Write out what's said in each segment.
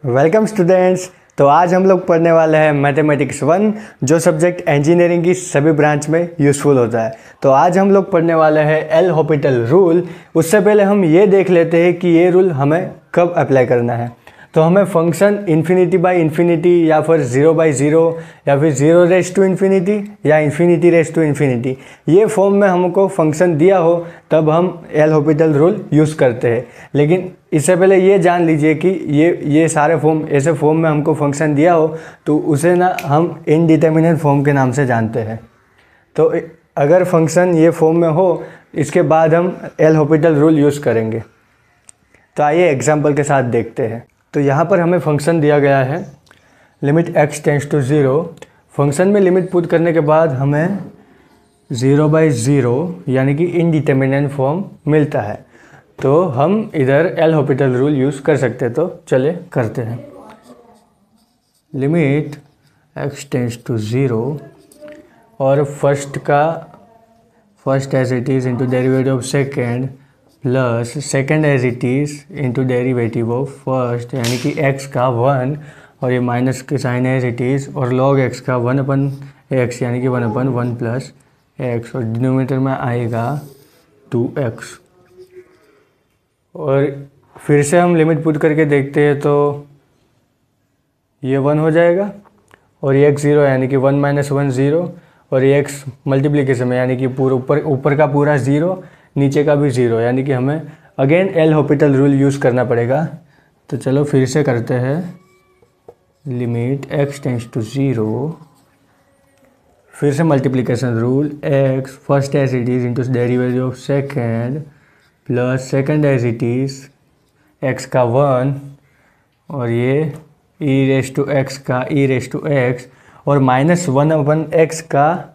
Welcome students. तो आज हम लोग पढ़ने वाले हैं मैथमेटिक्स 1, जो सब्जेक्ट इंजीनियरिंग की सभी ब्रांच में यूज़फुल होता है। तो आज हम लोग पढ़ने वाले हैं एल हॉपिटल रूल। उससे पहले हम ये देख लेते हैं कि ये रूल हमें कब अप्लाई करना है। तो हमें फंक्शन इन्फिनिटी बाई इन्फिनिटी या फिर 0/0 या फिर 0 रेस टू इन्फिनिटी या इन्फिनिटी रेस टू इन्फिनिटी, ये फॉर्म में हमको फंक्शन दिया हो तब हम एल हॉपिटल रूल यूज़ करते हैं। लेकिन इससे पहले ये जान लीजिए कि ये सारे फॉर्म ऐसे फॉर्म में हमको फंक्शन दिया हो तो उसे ना हम इनडिटर्मिनेट फॉर्म के नाम से जानते हैं। तो अगर फंक्शन ये फॉर्म में हो इसके बाद हम एल हॉपिटल रूल यूज़ करेंगे। तो आइए एग्जाम्पल के साथ देखते हैं। तो यहाँ पर हमें फंक्शन दिया गया है limit x tends to 0। Function में लिमिट पुट करने के बाद हमें 0/0 यानी कि इनडिटर्मिनेट फॉर्म मिलता है। तो हम इधर एल हॉपिटल रूल यूज़ कर सकते हैं। तो चले करते हैं। लिमिट x टेंड्स टू 0 और first as it is into derivative of second plus second as it is into derivative of first, यानी कि x का 1 और ये माइनस के साइन एज इट इज़, और लॉग x का 1/x यानी कि 1/1 प्लस x, और डिनोमिनेटर में आएगा 2x। और फिर से हम लिमिट पुट करके देखते हैं तो ये 1 हो जाएगा और ये x 0 यानी कि 1 - 1 0, और ये x मल्टीप्लिकेशन में यानी कि पूरा ऊपर का पूरा 0 नीचे का भी 0, यानी कि हमें again L Hôpital rule use करना पड़ेगा। तो चलो फिर से करते हैं। लिमिट x टेंड्स टू 0, फिर से multiplication rule, x first as it is into derivative of second plus second as it is x का 1 और ये e रेस टू x का e रेस टू x, और -1/x का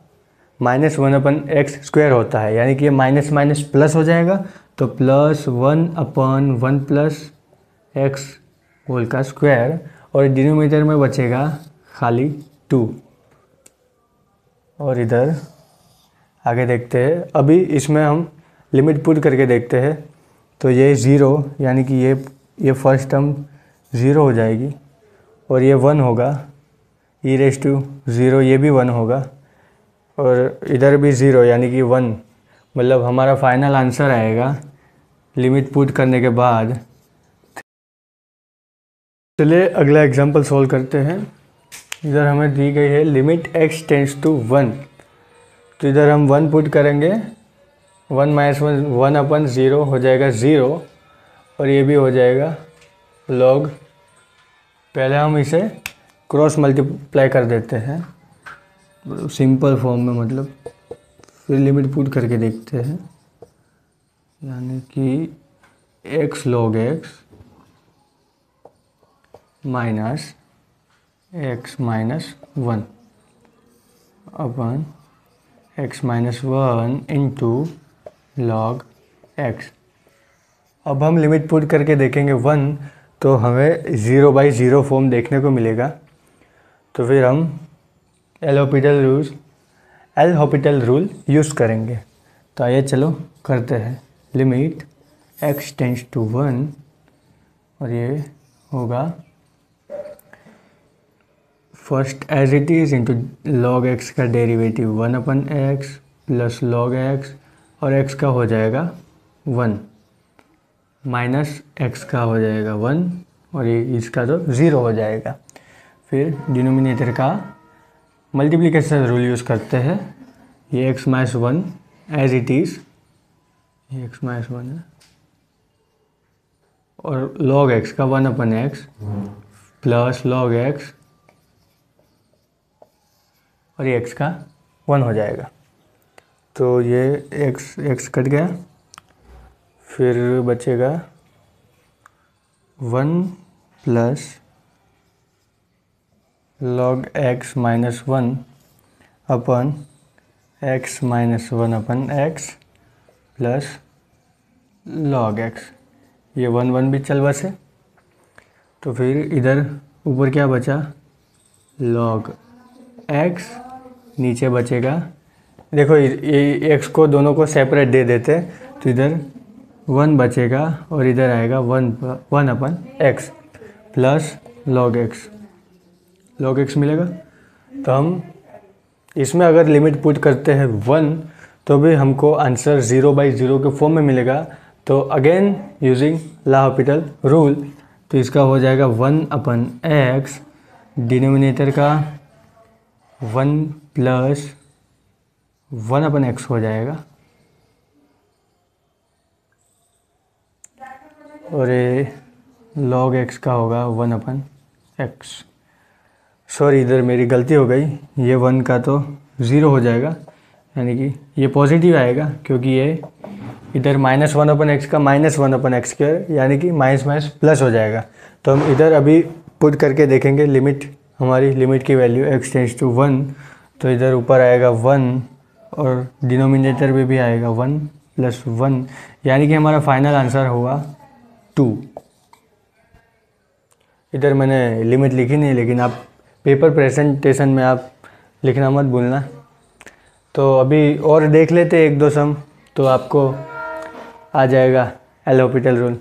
-1/x स्क्वायर होता है, यानी कि ये माइनस माइनस प्लस हो जाएगा। तो +1/1 प्लस x होल का स्क्वायर, और डिनोमिनेटर में बचेगा खाली 2। और इधर आगे देखते हैं। अभी इसमें हम लिमिट पुट करके देखते हैं। तो ये 0 यानी कि ये फर्स्ट टर्म 0 हो जाएगी और ये 1 होगा, e रेस टू 0 ये भी 1 होगा, और इधर भी 0 यानी कि 1, मतलब हमारा फाइनल आंसर आएगा लिमिट पुट करने के बाद। चलिए अगला एग्जांपल सॉल्व करते हैं। इधर हमें दी गई है लिमिट x टेंड्स टू 1। तो इधर हम 1 पुट करेंगे, 1 - 1/0 हो जाएगा 0, और ये भी हो जाएगा log। पहले हम इसे क्रॉस मल्टीप्लाई कर देते हैं सिंपल फॉर्म में, मतलब फिर लिमिट पुट करके देखते हैं, यानी कि x log x minus x - 1 अपन x - 1 इंटू log x। अब हम लिमिट पुट करके देखेंगे 1, तो हमें 0/0 फॉर्म देखने को मिलेगा। तो फिर हम एल हॉपिटल रूल यूज़ करेंगे। तो आइए चलो करते हैं। लिमिट x टेंड्स टू 1 और ये होगा first as it is into log x का derivative 1/x plus log x, और x का हो जाएगा 1 माइनस x का हो जाएगा 1, और ये इसका तो 0 हो जाएगा। फिर डिनोमिनेटर का मल्टीप्लिकेशन रूल यूज़ करते हैं। ये x - 1 एज इट इज़, ये x - 1 है, और log x का 1/x प्लस log x, और ये x का 1 हो जाएगा। तो ये x कट गया, फिर बचेगा 1 प्लस log x - 1 अपन x - 1/x plus log x, ये 1 भी चल बसे। तो फिर इधर ऊपर क्या बचा, log x, नीचे बचेगा, देखो ये x को दोनों को सेपरेट दे देते, तो इधर 1 बचेगा और इधर आएगा 1/x प्लस log x मिलेगा। तो हम इसमें अगर लिमिट पुट करते हैं 1 तो भी हमको आंसर 0/0 के फॉर्म में मिलेगा। तो अगेन यूजिंग l'Hopital रूल, तो इसका हो जाएगा 1/x, डिनोमिनेटर का 1 + 1/x हो जाएगा, और ये log x का होगा 1/x। सॉरी, इधर मेरी गलती हो गई, ये 1 का तो 0 हो जाएगा, यानी कि ये पॉजिटिव आएगा, क्योंकि ये इधर -1/x का -1/x², यानी कि माइनस प्लस हो जाएगा। तो हम इधर अभी पुट करके देखेंगे लिमिट, हमारी लिमिट की वैल्यू x टेंड्स टू 1, तो इधर ऊपर आएगा 1 और डिनोमिनेटर में भी आएगा 1 + 1, यानी कि हमारा फाइनल आंसर हुआ 2। इधर मैंने लिमिट लिखी नहीं, लेकिन आप पेपर प्रेजेंटेशन में आप लिखना मत भूलना। तो अभी और देख लेते 1-2 सम, तो आपको आ जाएगा l'Hopital rule.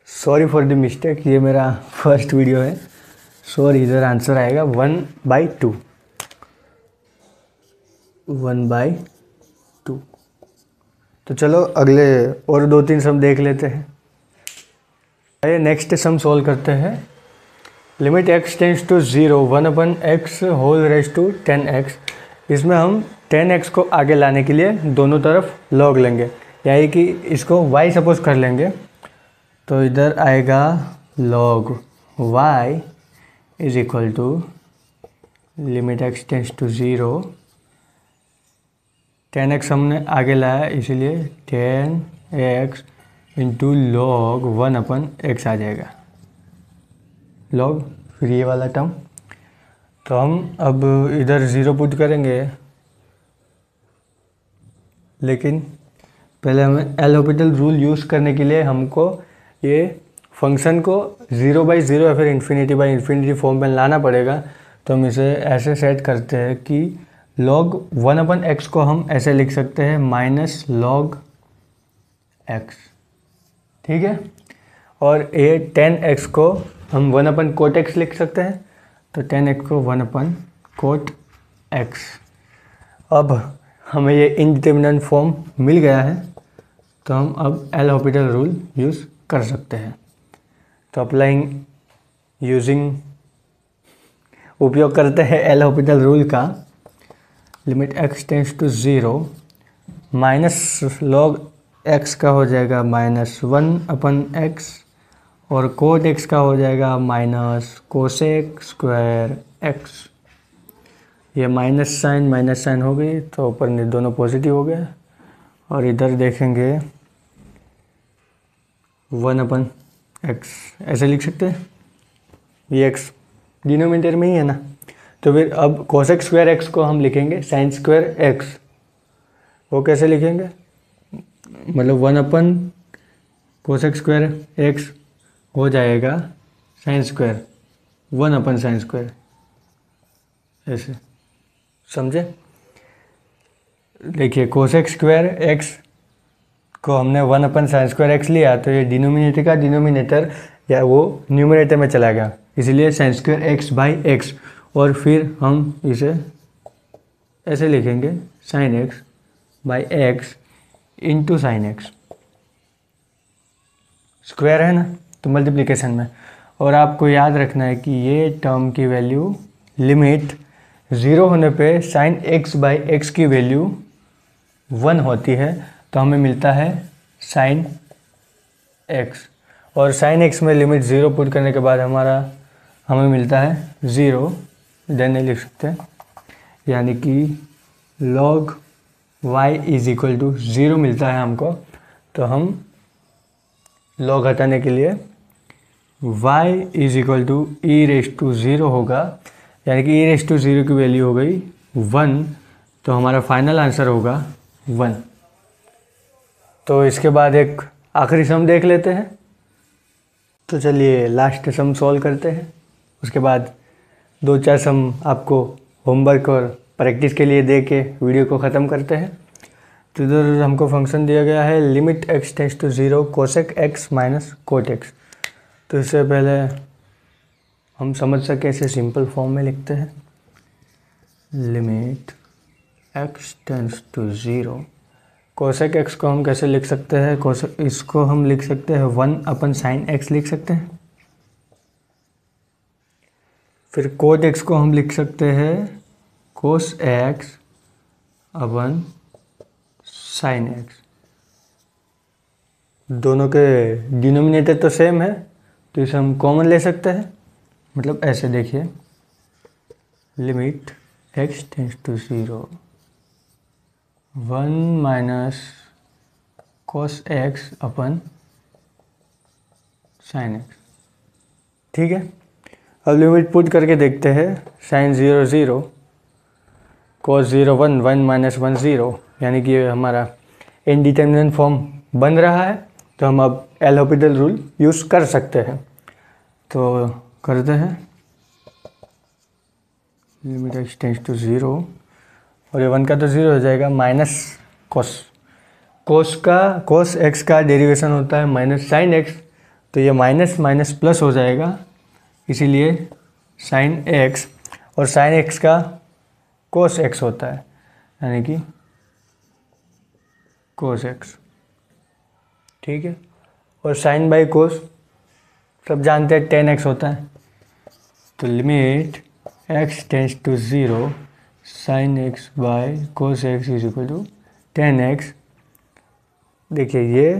Sorry for the mistake, ये मेरा फर्स्ट वीडियो है, सॉरी। इधर आंसर आएगा 1/2, 1/2। तो चलो अगले और 2-3 सम देख लेते हैं। आइए नेक्स्ट सम सॉल्व करते हैं। Limit x tends to 0, 1/x whole raise to 10x। इसमें हम 10x को आगे लाने के लिए दोनों तरफ log लेंगे, यानी कि इसको y सपोज कर लेंगे। तो इधर आएगा log y is equal to limit x tends to 0, 10x हमने आगे लाया, इसलिए 10x इंटू log 1/x आ जाएगा, log, फिर ये वाला टर्म। तो हम अब इधर 0 पुट करेंगे, लेकिन पहले हमें l'Hopital रूल यूज़ करने के लिए हमको ये फंक्शन को 0/0 या फिर ∞/∞ फॉर्म में लाना पड़ेगा। तो हम इसे ऐसे सेट करते हैं कि log 1/x को हम ऐसे लिख सकते हैं -log x, ठीक है। और ये 10x को हम 1/cot x लिख सकते हैं, तो 10x को 1/cot x। अब हमें ये इंडिटरमिनेंट फॉर्म मिल गया है, तो हम अब l'Hopital रूल यूज़ कर सकते हैं। तो अप्लाइंग यूजिंग, उपयोग करते हैं l'Hopital रूल का। Limit x tends to 0, -log x का हो जाएगा -1/x, और cot x का हो जाएगा -cosec² x। ये माइनस साइन हो गई, तो ऊपर दोनों पॉजिटिव हो गए। और इधर देखेंगे 1/x ऐसे लिख सकते हैं, ये x डिनोमिनेटर में ही है ना। तो फिर अब cosec² x को हम लिखेंगे sin² x। वो कैसे लिखेंगे, मतलब 1/cosec² x हो जाएगा sin², 1/sin², ऐसे, समझे। देखिए cosec² x को हमने 1/sin² x लिया, तो ये डिनोमिनेटर का डिनोमिनेटर या वो न्यूमरेटर में चला गया, इसलिए sin² x/x। और फिर हम इसे ऐसे लिखेंगे sin x/x into sin x, square है ना, तो मल्टीप्लिकेशन में। और आपको याद रखना है कि ये टर्म की वैल्यू, लिमिट 0 होने पे sin x/x की वैल्यू 1 होती है, तो हमें मिलता है sin x। और sin x में लिमिट 0 पुट करने के बाद हमें मिलता है 0, इधर नहीं लिख सकते, यानी कि log y is equal to 0 मिलता है हमको। तो हम log हटाने के लिए y is equal to e⁻0 होगा, यानी कि e⁻0 की वैल्यू हो गई 1, तो हमारा फाइनल आंसर होगा 1। तो इसके बाद एक आखिरी सम देख लेते हैं। तो चलिए लास्ट सम सॉल्व करते हैं, उसके बाद 2-4 सम आपको होमवर्क और प्रैक्टिस के लिए दे के वीडियो को ख़त्म करते हैं। तो इधर हमको फंक्शन दिया गया है limit x tends to 0 cosec x - cot x। तो इससे पहले हम समझ सके इसे सिंपल फॉर्म में लिखते हैं। Limit x tends to 0। Cosec x को हम कैसे लिख सकते हैं? कोसेक इसको हम लिख सकते हैं 1/sin x लिख सकते हैं। फिर कोड x को हम लिख सकते हैं cos x अपन sin x। दोनों के डिनोमिनेटर तो सेम है, तो इसे हम कॉमन ले सकते हैं। मतलब ऐसे देखिए, limit x tends to 0 1 - cos x अपन sin x। ठीक है, अब लिमिट पुट करके देखते हैं। sin 0 0, cos 0 1, 1 - 1 0, यानी कि हमारा इनडिटर्मिनेंट फॉर्म बन रहा है। तो हम अब एल हॉपिटल रूल यूज़ कर सकते हैं। तो करते हैं, लिमिट x टेंड्स टू 0 और ये 1 का तो 0 हो जाएगा, माइनस cos x का डेरिवेशन होता है माइनस sin x, तो ये माइनस माइनस प्लस हो जाएगा, इसीलिए sin x, और sin x का cos x होता है, यानी कि cos x। ठीक है, और sin बाई cos सब जानते हैं 10x होता है। तो limit x tends to 0 sin x by cos x is equal to 10x। देखिए ये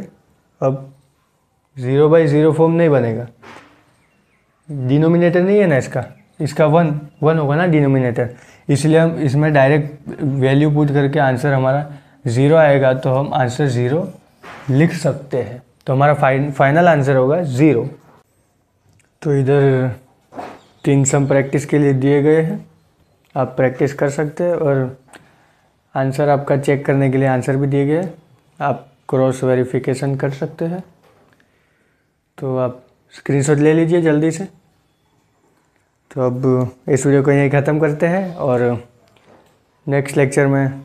अब 0/0 फॉर्म नहीं बनेगा, डिनोमिनेटर नहीं है ना इसका 1 होगा ना डिनोमिनेटर, इसलिए हम इसमें डायरेक्ट वैल्यू पुट करके आंसर हमारा 0 आएगा, तो हम आंसर 0 लिख सकते हैं। तो हमारा फाइनल आंसर होगा 0। तो इधर 3 सम प्रैक्टिस के लिए दिए गए हैं, आप प्रैक्टिस कर सकते हैं, और आंसर आपका चेक करने के लिए आंसर भी दिए गए, आप क्रॉस वेरिफिकेशन कर सकते हैं। तो आप स्क्रीनशॉट ले लीजिए जल्दी से। तो अब इस वीडियो को यहीं ख़त्म करते हैं, और नेक्स्ट लेक्चर में,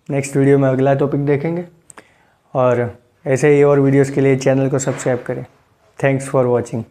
नेक्स्ट वीडियो में अगला टॉपिक देखेंगे। और ऐसे ही और वीडियोस के लिए चैनल को सब्सक्राइब करें। Thanks for watching.